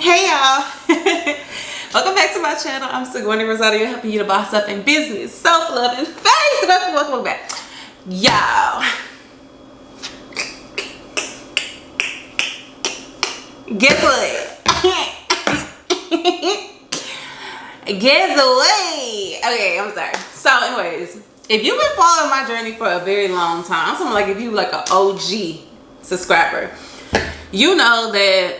Hey y'all. Welcome back to my channel. I'm Sigourney Rosario, helping you to boss up in business, self-love, and faith. Welcome back. Y'all. Guess what? Guess what? Okay, I'm sorry. So anyways, if you've been following my journey for a very long time, I'm talking like if you like an OG subscriber, you know that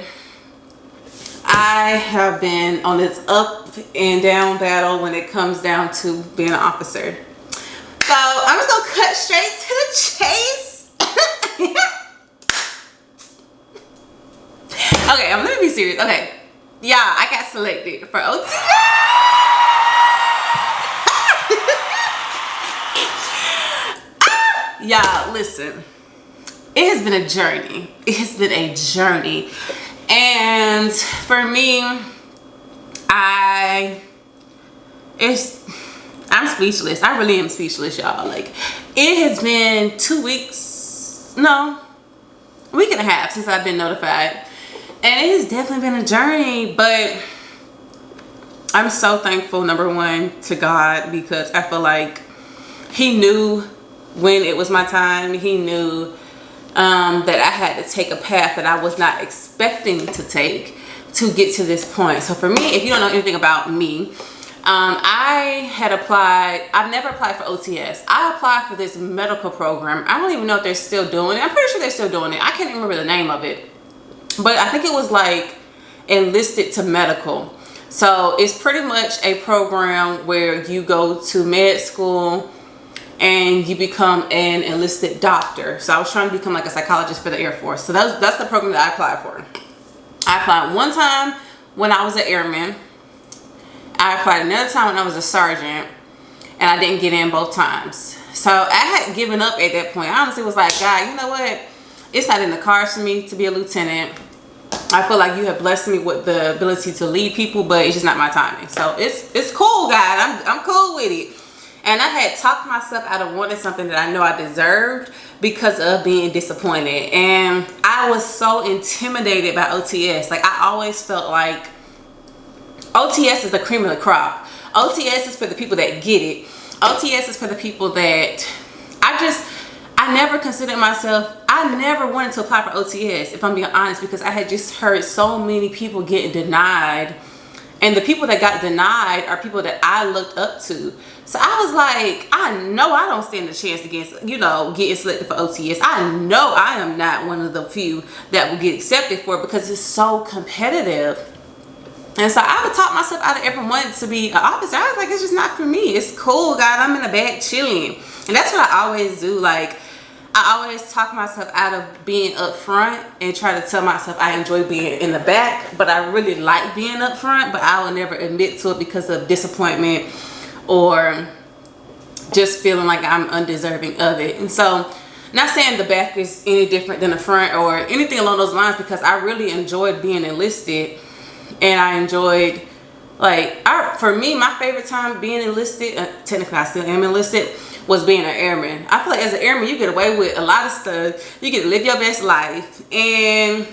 I have been on this up and down battle when it comes down to being an officer. So I'm just gonna cut straight to the chase. Okay, I'm gonna be serious. Okay, yeah, I got selected for OTS. Y'all, listen. It has been a journey. It has been a journey. And for me, I'm speechless. I really am speechless, y'all. Like, it has been 2 weeks, no, a week and a half since I've been notified. And it has definitely been a journey, but I'm so thankful, number one, to God, because I feel like He knew when it was my time. He knew that I had to take a path that I was not expecting to take to get to this point. So for me, if you don't know anything about me, I had applied. I've never applied for OTS. I applied for this medical program. I don't even know if they're still doing it. I'm pretty sure they're still doing it. I can't even remember the name of it, but I think it was like enlisted to medical. So it's pretty much a program where you go to med school and you become an enlisted doctor. So I was trying to become like a psychologist for the Air Force. So that's the program that I applied for. I applied one time when I was an airman. I applied another time when I was a sergeant, and I didn't get in both times. So I had given up at that point. I honestly was like, God, you know what? It's not in the cards for me to be a lieutenant. I feel like you have blessed me with the ability to lead people, but it's just not my timing. So it's cool, God. I'm cool with it. And I had talked myself out of wanting something that I know I deserved because of being disappointed. And I was so intimidated by OTS. Like, I always felt like OTS is the cream of the crop. OTS is for the people that get it. OTS is for the people that I never considered myself. I never wanted to apply for OTS, if I'm being honest, because I had just heard so many people getting denied. And the people that got denied are people that I looked up to. So I was like, I know I don't stand a chance against, getting selected for OTS. I know I am not one of the few that will get accepted for it because it's so competitive. And so I would talk myself out of ever wanting to be an officer. I was like, it's just not for me. It's cool, God. I'm in the back chilling. And that's what I always do. Like, I always talk myself out of being up front and try to tell myself I enjoy being in the back, but I really like being up front, but I will never admit to it because of disappointment or just feeling like I'm undeserving of it. And so, not saying the back is any different than the front or anything along those lines, because I really enjoyed being enlisted, and I enjoyed, for me, my favorite time being enlisted, technically I still am enlisted, was being an airman. I feel like as an airman, you get away with a lot of stuff. You get to live your best life, and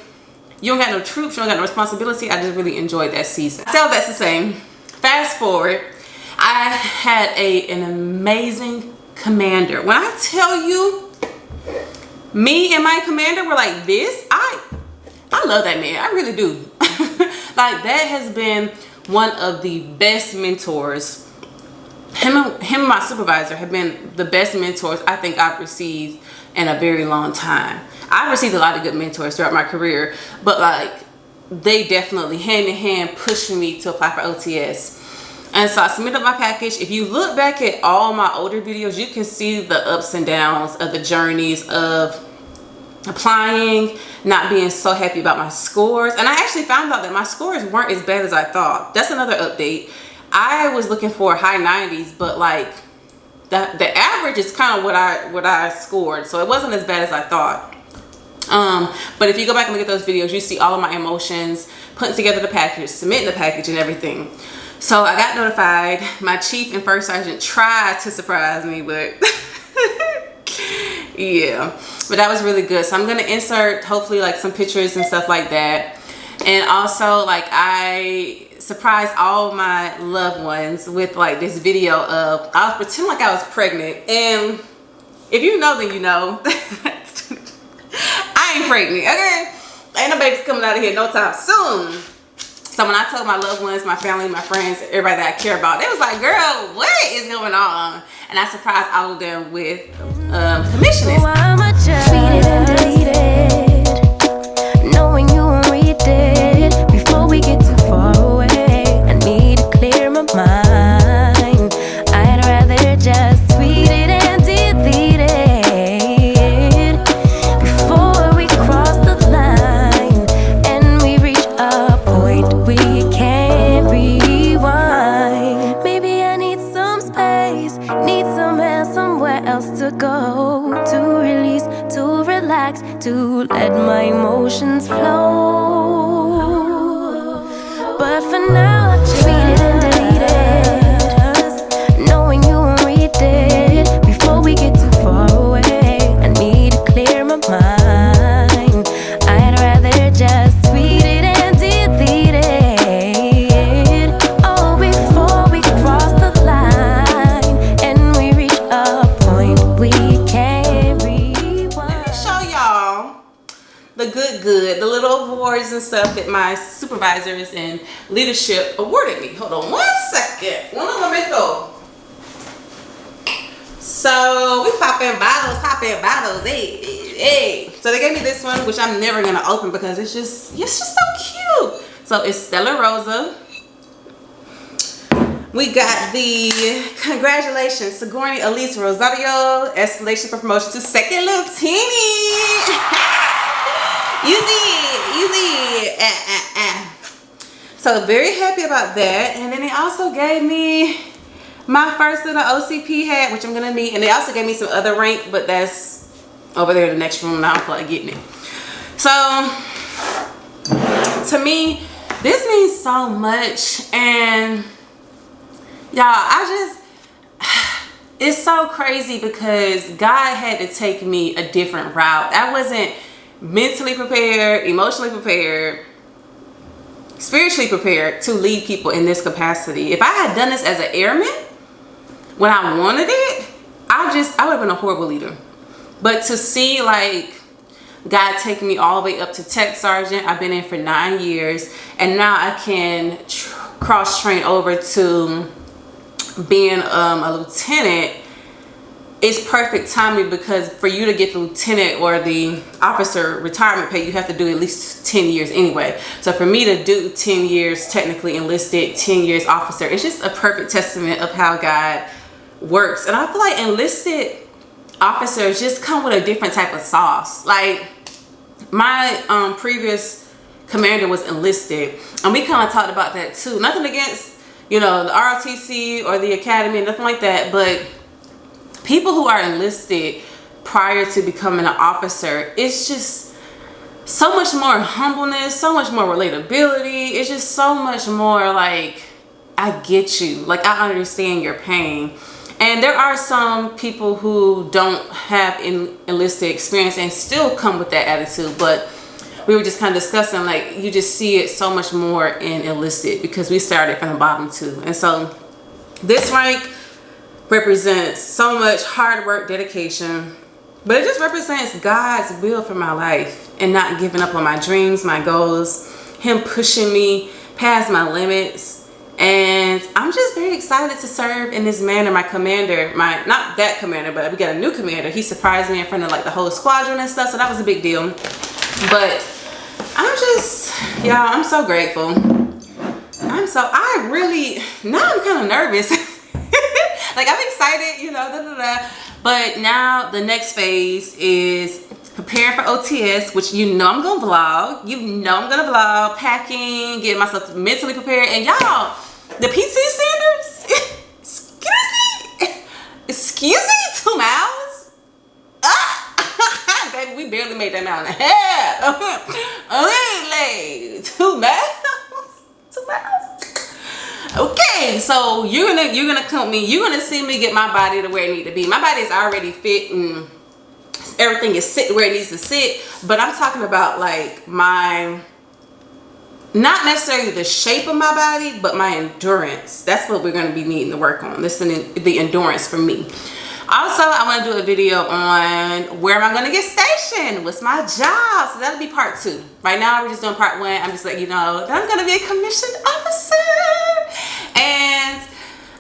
you don't got no troops, you don't got no responsibility. I just really enjoyed that season. So that's the same. Fast forward, I had an amazing commander. When I tell you, me and my commander were like this, I love that man. I really do. Like, that has been one of the best mentors. Him and my supervisor have been the best mentors I think I've received in a very long time. I've received a lot of good mentors throughout my career, but like, they definitely hand in hand pushed me to apply for OTS. And so I submitted my package. If you look back at all my older videos, you can see the ups and downs of the journeys of applying, not being so happy about my scores. And I actually found out that my scores weren't as bad as I thought. That's another update. I was looking for high 90s, but like the average is kind of what I scored. So it wasn't as bad as I thought. But if you go back and look at those videos, you see all of my emotions, putting together the package, submitting the package and everything. So I got notified. My chief and first sergeant tried to surprise me, but yeah, but that was really good. So I'm gonna insert hopefully like some pictures and stuff like that. And also, like, I surprised all my loved ones with like this video of, I was pretending like I was pregnant. And if you know, then you know. I ain't pregnant, okay? Ain't no babies coming out of here no time soon. So when I told my loved ones, my family, my friends, everybody that I care about, they was like, girl, what is going on? And I surprised all of them with commissioning. Tweeted and deleted, knowing you won't read it. Before we get too far away, I need to clear my mind. I'd rather just tweet it and delete it before we cross the line and we reach a point we can't rewind. Maybe I need some space, need somewhere else to go, to release, to relax, to let my emotions flow. But for now, I tweet it and delete it, knowing you won't read it. Before we get too far away, I need to clear my mind. I'd rather just tweet it and delete it. Oh, before we cross the line and we reach a point we can't rewind. Let me show y'all the good, the little awards and stuff that my supervisors and leadership awarded me. Hold on 1 second. One momento. So we popping bottles, hey. So they gave me this one, which I'm never gonna open because it's just so cute. So it's Stella Rosa. We got the congratulations, Sigourney Rosario, escalation for promotion to second lieutenant. Easy. So very happy about that. And then they also gave me my first little OCP hat, which I'm gonna need. And they also gave me some other rank, but that's over there in the next room and I don't feel like getting it. So to me, this means so much. And y'all, it's so crazy because God had to take me a different route. I wasn't mentally prepared, emotionally prepared, spiritually prepared to lead people in this capacity. If I had done this as an airman when I wanted it, I would have been a horrible leader. But to see like God taking me all the way up to tech sergeant, I've been in for 9 years, and now I can cross train over to being a lieutenant. It's perfect timing because for you to get the lieutenant or the officer retirement pay, you have to do at least 10 years anyway. So for me to do 10 years technically enlisted, 10 years officer, it's just a perfect testament of how God works. And I feel like enlisted officers just come with a different type of sauce. Like my previous commander was enlisted, and we kind of talked about that too. Nothing against, you know, the ROTC or the academy, nothing like that, but people who are enlisted prior to becoming an officer, it's just so much more humbleness, so much more relatability. It's just so much more like, I get you, like I understand your pain. And there are some people who don't have enlisted experience and still come with that attitude, but we were just kind of discussing, like, you just see it so much more in enlisted because we started from the bottom too. And so this rank represents so much hard work, dedication, but it just represents God's will for my life and not giving up on my dreams, my goals, him pushing me past my limits. And I'm just very excited to serve in this manner. My commander, not that commander, but we got a new commander. He surprised me in front of like the whole squadron and stuff, so that was a big deal. But I'm so grateful. Now I'm kind of nervous. Like I'm excited, you know, But now the next phase is preparing for OTS, which you know I'm gonna vlog. Packing, getting myself mentally prepared. And y'all, the PT standards, excuse me, 2 miles? Baby, we barely made that mile and a half. Okay, 2 miles? 2 miles? Okay, so you're gonna come me, you're gonna see me get my body to where it needs to be. My body is already fit and everything is sitting where it needs to sit, but I'm talking about like my not necessarily the shape of my body, but my endurance. That's what we're going to be needing to work on. This is the endurance for me. Also, I want to do a video on where am I going to get stationed? What's my job? So that'll be part 2. Right now, we're just doing part 1. I'm just letting you know that I'm going to be a commissioned officer. And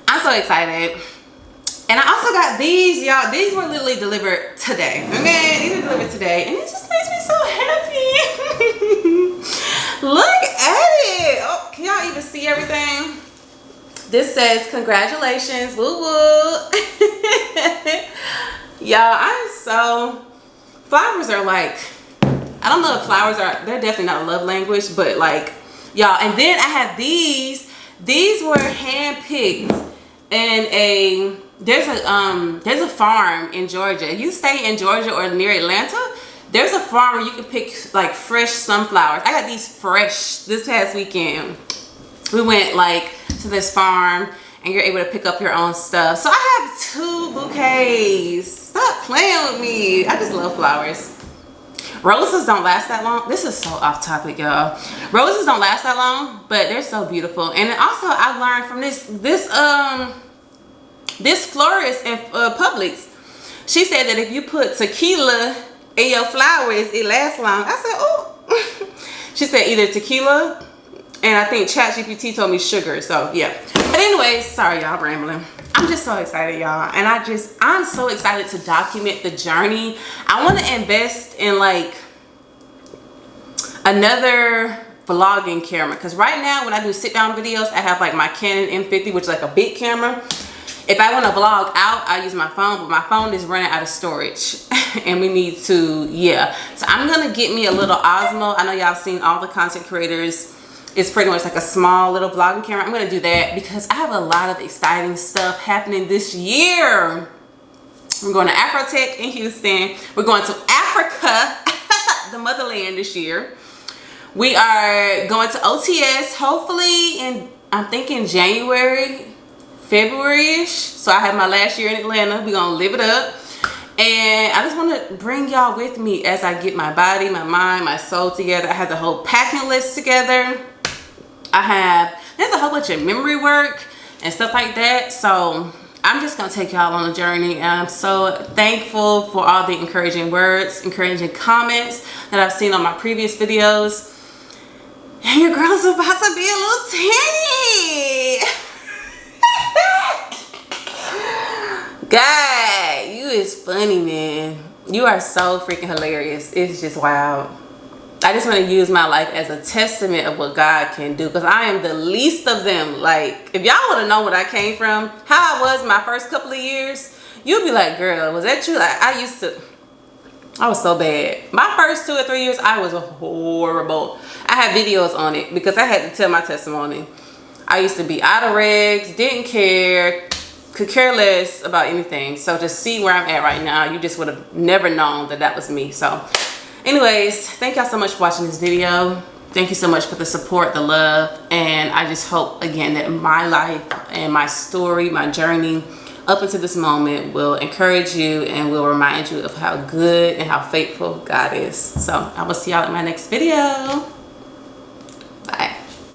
I'm so excited. And I also got these, y'all. These were literally delivered today. Okay, these were delivered today. And it just makes me so happy. Look at it. Oh, can y'all even see everything? This says, congratulations, woo woo. Y'all, I'm so, flowers are like, I don't know if flowers are, they're definitely not a love language, but like, y'all, and then I have these were hand-picked in there's a farm in Georgia. If you stay in Georgia or near Atlanta, there's a farm where you can pick like fresh sunflowers. I got these fresh this past weekend. We went like to this farm and you're able to pick up your own stuff. So I have 2 bouquets. Stop playing with me. I just love flowers. Roses don't last that long. This is so off topic, y'all. Roses don't last that long, but they're so beautiful. And also I learned from this florist in Publix. She said that if you put tequila in your flowers, it lasts long. I said, oh. She said either tequila, and I think ChatGPT told me sugar. So yeah. But anyways, sorry y'all, rambling. I'm just so excited, y'all. And I'm so excited to document the journey. I want to invest in like another vlogging camera, because right now when I do sit down videos, I have like my Canon M50, which is like a big camera. If I want to vlog out, I use my phone, but my phone is running out of storage and we need to, yeah. So I'm going to get me a little Osmo. I know y'all seen all the content creators. It's pretty much like a small little vlogging camera. I'm going to do that because I have a lot of exciting stuff happening this year. We're going to Afrotech in Houston. We're going to Africa, the motherland this year. We are going to OTS hopefully in, I'm thinking January, February-ish. So I have my last year in Atlanta. We're going to live it up. And I just want to bring y'all with me as I get my body, my mind, my soul together. I have the whole packing list together. There's a whole bunch of memory work and stuff like that. So I'm just going to take y'all on a journey. And I'm so thankful for all the encouraging words, encouraging comments that I've seen on my previous videos. And your girl's about to be a little tinny. God, you is funny, man. You are so freaking hilarious. It's just wild. I just want to use my life as a testament of what God can do, because I am the least of them. Like, if y'all would have known what I came from, how I was my first couple of years, you'd be like, girl, was that you? Like, I was so bad. My first 2 or 3 years, I was horrible. I have videos on it because I had to tell my testimony. I used to be out of regs, didn't care, could care less about anything. So to see where I'm at right now, you just would have never known that that was me. So anyways, thank y'all so much for watching this video. Thank you so much for the support, the love, and I just hope again that my life and my story, my journey up until this moment will encourage you and will remind you of how good and how faithful God is. So I will see y'all in my next video.